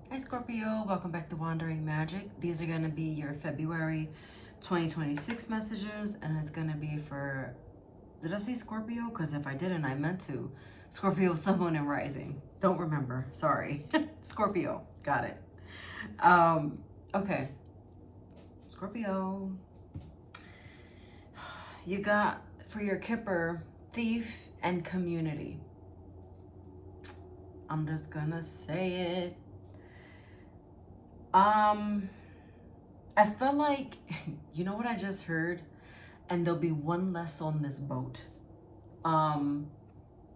Hi Scorpio, welcome back to Wandering Magic. These are going to be your February 2026 messages, and it's going to be for, did I say Scorpio? Because if I didn't, I meant to. Scorpio, Sun, Moon, and Rising. Don't remember, sorry. Scorpio, got it. Okay, Scorpio. You got, for your Kipper, Thief and Community. I'm just gonna say it. I feel like, you know what I just heard? And there'll be one less on this boat.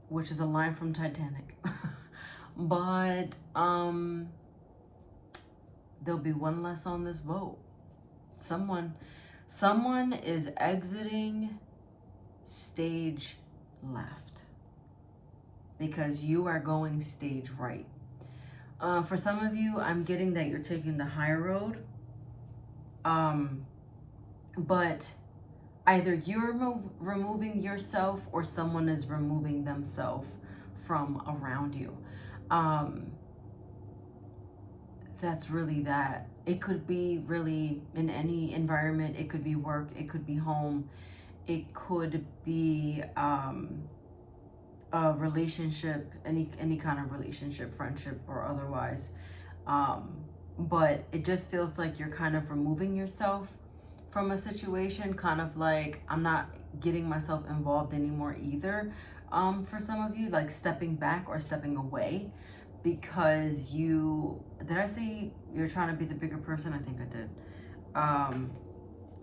Which is a line from Titanic. But there'll be one less on this boat. Someone is exiting stage left because you are going stage right. For some of you, I'm getting that you're taking the high road. But either you're removing yourself or someone is removing themselves from around you. That's really that. It could be really in any environment. It could be work. It could be home. It could be a relationship, any kind of relationship, friendship or otherwise. But it just feels like you're kind of removing yourself from a situation, kind of like I'm not getting myself involved anymore either. For some of you, like stepping back or stepping away because did I say you're trying to be the bigger person? I think I did.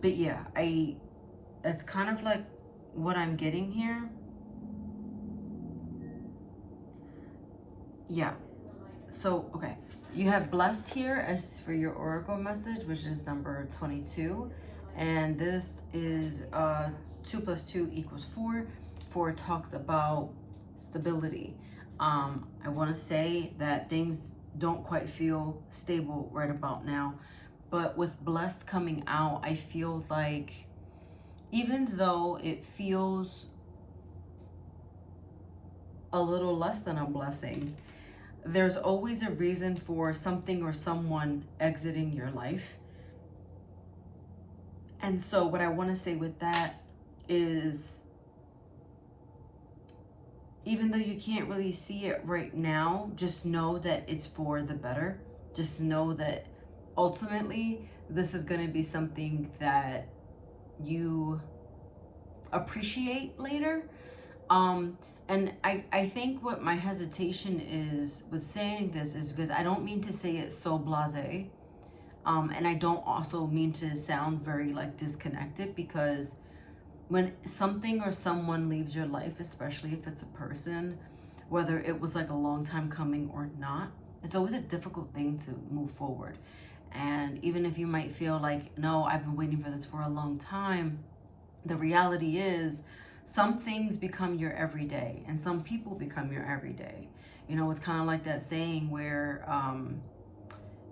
But yeah, it's kind of like what I'm getting here. Yeah. So, okay. You have blessed here as for your oracle message, which is number 22. And this is 2 plus 2 equals 4. 4 talks about stability. I want to say that things don't quite feel stable right about now. But with blessed coming out, I feel like even though it feels a little less than a blessing, there's always a reason for something or someone exiting your life. And so what I want to say with that is, even though you can't really see it right now, just know that it's for the better. Just know that ultimately this is going to be something that you appreciate later. And I think what my hesitation is with saying this is because I don't mean to say it so blasé. And I don't also mean to sound very like disconnected, because when something or someone leaves your life, especially if it's a person, whether it was like a long time coming or not, it's always a difficult thing to move forward. And even if you might feel like, no, I've been waiting for this for a long time, the reality is some things become your everyday and some people become your everyday. You know, it's kind of like that saying where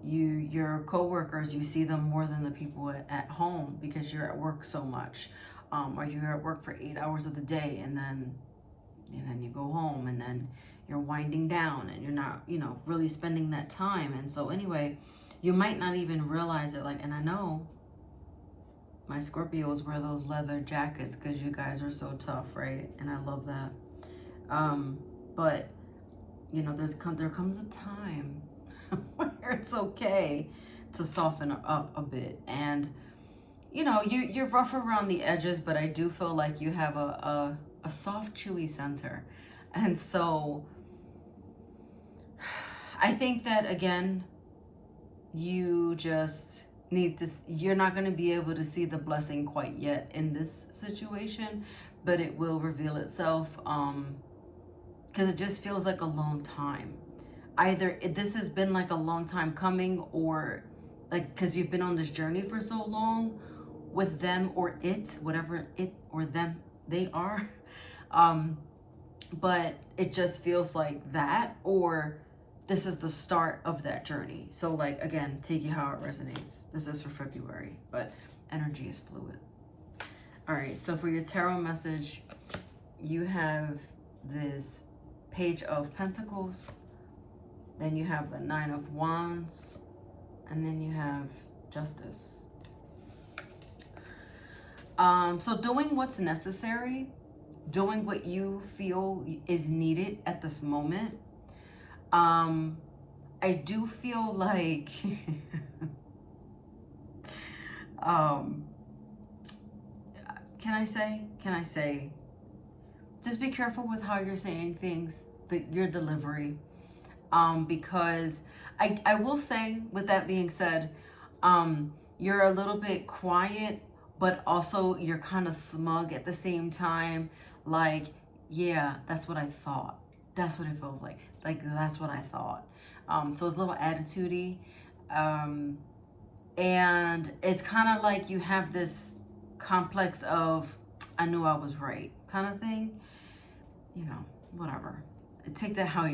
your coworkers, you see them more than the people at home because you're at work so much, or you're at work for 8 hours of the day, and then you go home, and then you're winding down and you're not, really spending that time. And so anyway, you might not even realize it. Like, and I know my Scorpios wear those leather jackets because you guys are so tough, right? And I love that. But there comes a time where it's okay to soften up a bit. And you're rough around the edges, but I do feel like you have a soft, chewy center. And so I think that, again, you just you're not going to be able to see the blessing quite yet in this situation, but it will reveal itself, because it just feels like a long time. Either this has been like a long time coming, or like because you've been on this journey for so long with them or it, whatever it or them they are. But it just feels like that, or this is the start of that journey. So, like, again, take it how it resonates. This is for February, but energy is fluid. All right, so for your tarot message, you have this Page of Pentacles, Then you have the Nine of Wands, and then you have Justice. So doing what's necessary, doing what you feel is needed at this moment. I do feel like can I say just be careful with how you're saying things, your delivery, because I will say, with that being said, you're a little bit quiet, but also you're kind of smug at the same time. Like, yeah, that's what I thought. That's what it feels like. Like, that's what I thought. So it's a little attitude-y. And it's kind of like you have this complex of, I knew I was right kind of thing. You know, whatever. Take that how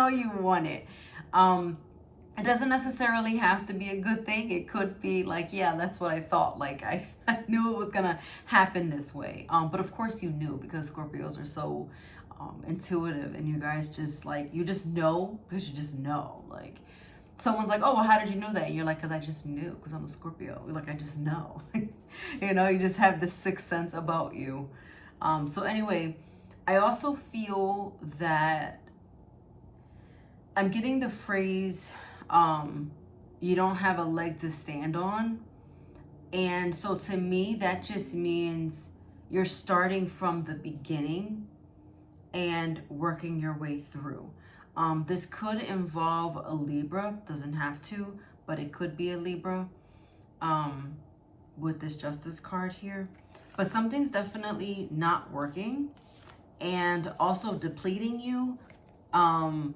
you want it. It doesn't necessarily have to be a good thing. It could be like, yeah, that's what I thought. Like, I knew it was gonna happen this way. But of course you knew, because Scorpios are so intuitive, and you guys just like, you just know because you just know. Like, someone's like, oh, well, how did you know that? And you're like, because I just knew, because I'm a Scorpio. Like, I just know. You know, you just have this sixth sense about you. So anyway, I also feel that I'm getting the phrase, you don't have a leg to stand on. And so to me, that just means you're starting from the beginning and working your way through. This could involve a Libra, doesn't have to, but it could be a Libra with this Justice card here. But something's definitely not working, and also depleting you of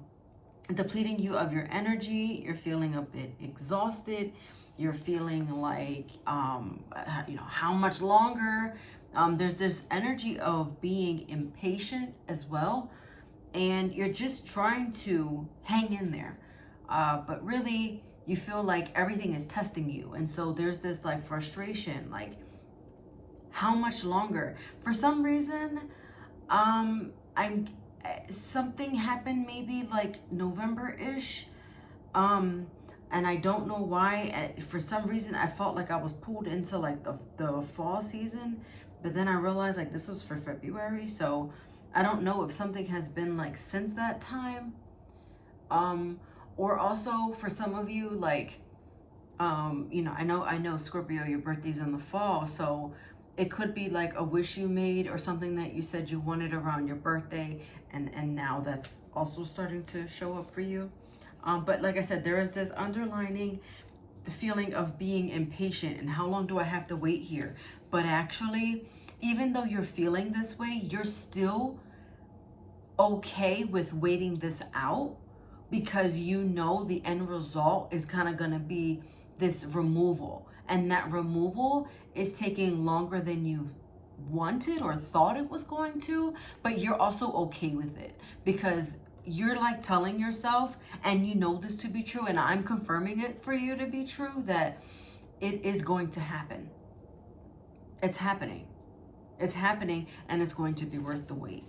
your energy. You're feeling a bit exhausted. You're feeling like, you know, how much longer? There's this energy of being impatient as well. And you're just trying to hang in there. But really, you feel like everything is testing you. And so there's this like frustration, like, how much longer? For some reason, something happened maybe like November-ish. And I don't know why. For some reason, I felt like I was pulled into like the fall season. But then I realized like this was for February. So I don't know if something has been like since that time. Or also for some of you, like, you know, I know Scorpio, your birthday's in the fall. So it could be like a wish you made, or something that you said you wanted around your birthday. And now that's also starting to show up for you. But like I said, there is this underlining feeling of being impatient and how long do I have to wait here? But actually, even though you're feeling this way, you're still okay with waiting this out, because you know the end result is kind of going to be this removal. And that removal is taking longer than you wanted or thought it was going to, but you're also okay with it, because you're like telling yourself, and you know this to be true, and I'm confirming it for you to be true, that it is going to happen. It's happening. It's happening, and it's going to be worth the wait.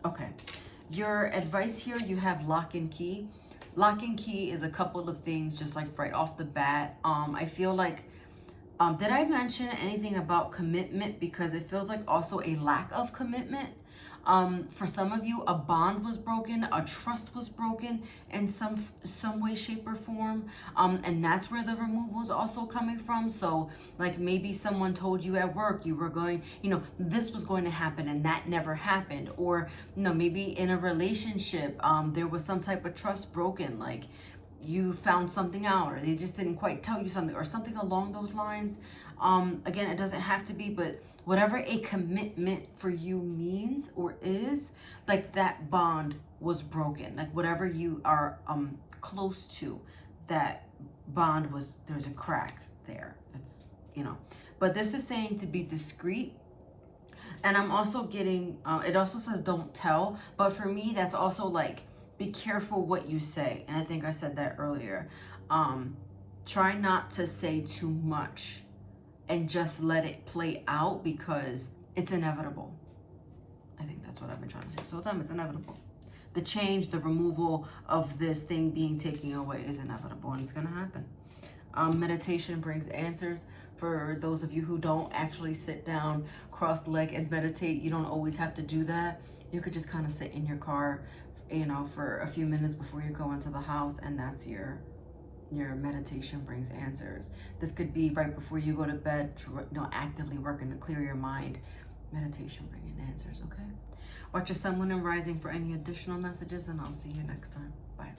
Okay. Your advice here, you have lock and key. Lock and key is a couple of things, just like right off the bat. I feel like, did I mention anything about commitment? Because it feels like also a lack of commitment. For some of you, a bond was broken, a trust was broken in some way, shape, or form. And that's where the removal is also coming from. So like maybe someone told you at work you were going, you know, this was going to happen, and that never happened. Or, you know, maybe in a relationship, there was some type of trust broken, like you found something out, or they just didn't quite tell you something, or something along those lines. Again, it doesn't have to be, but whatever a commitment for you means or is, like that bond was broken. Like whatever you are close to, that bond was, there's a crack there. It's, you know, but this is saying to be discreet. And I'm also getting, it also says don't tell, but for me, that's also like, be careful what you say. And I think I said that earlier. Try not to say too much, and just let it play out, because it's inevitable. I think that's what I've been trying to say. So time, it's inevitable. the change, the removal of this thing being taken away is inevitable, and it's going to happen. Meditation brings answers. For those of you who don't actually sit down, cross leg and meditate, you don't always have to do that. You could just kind of sit in your car, you know, for a few minutes before you go into the house, and that's your meditation brings answers. This could be right before you go to bed, you know, actively working to clear your mind. Meditation bringing answers, okay? Watch your sun, moon, and rising for any additional messages, and I'll see you next time. Bye.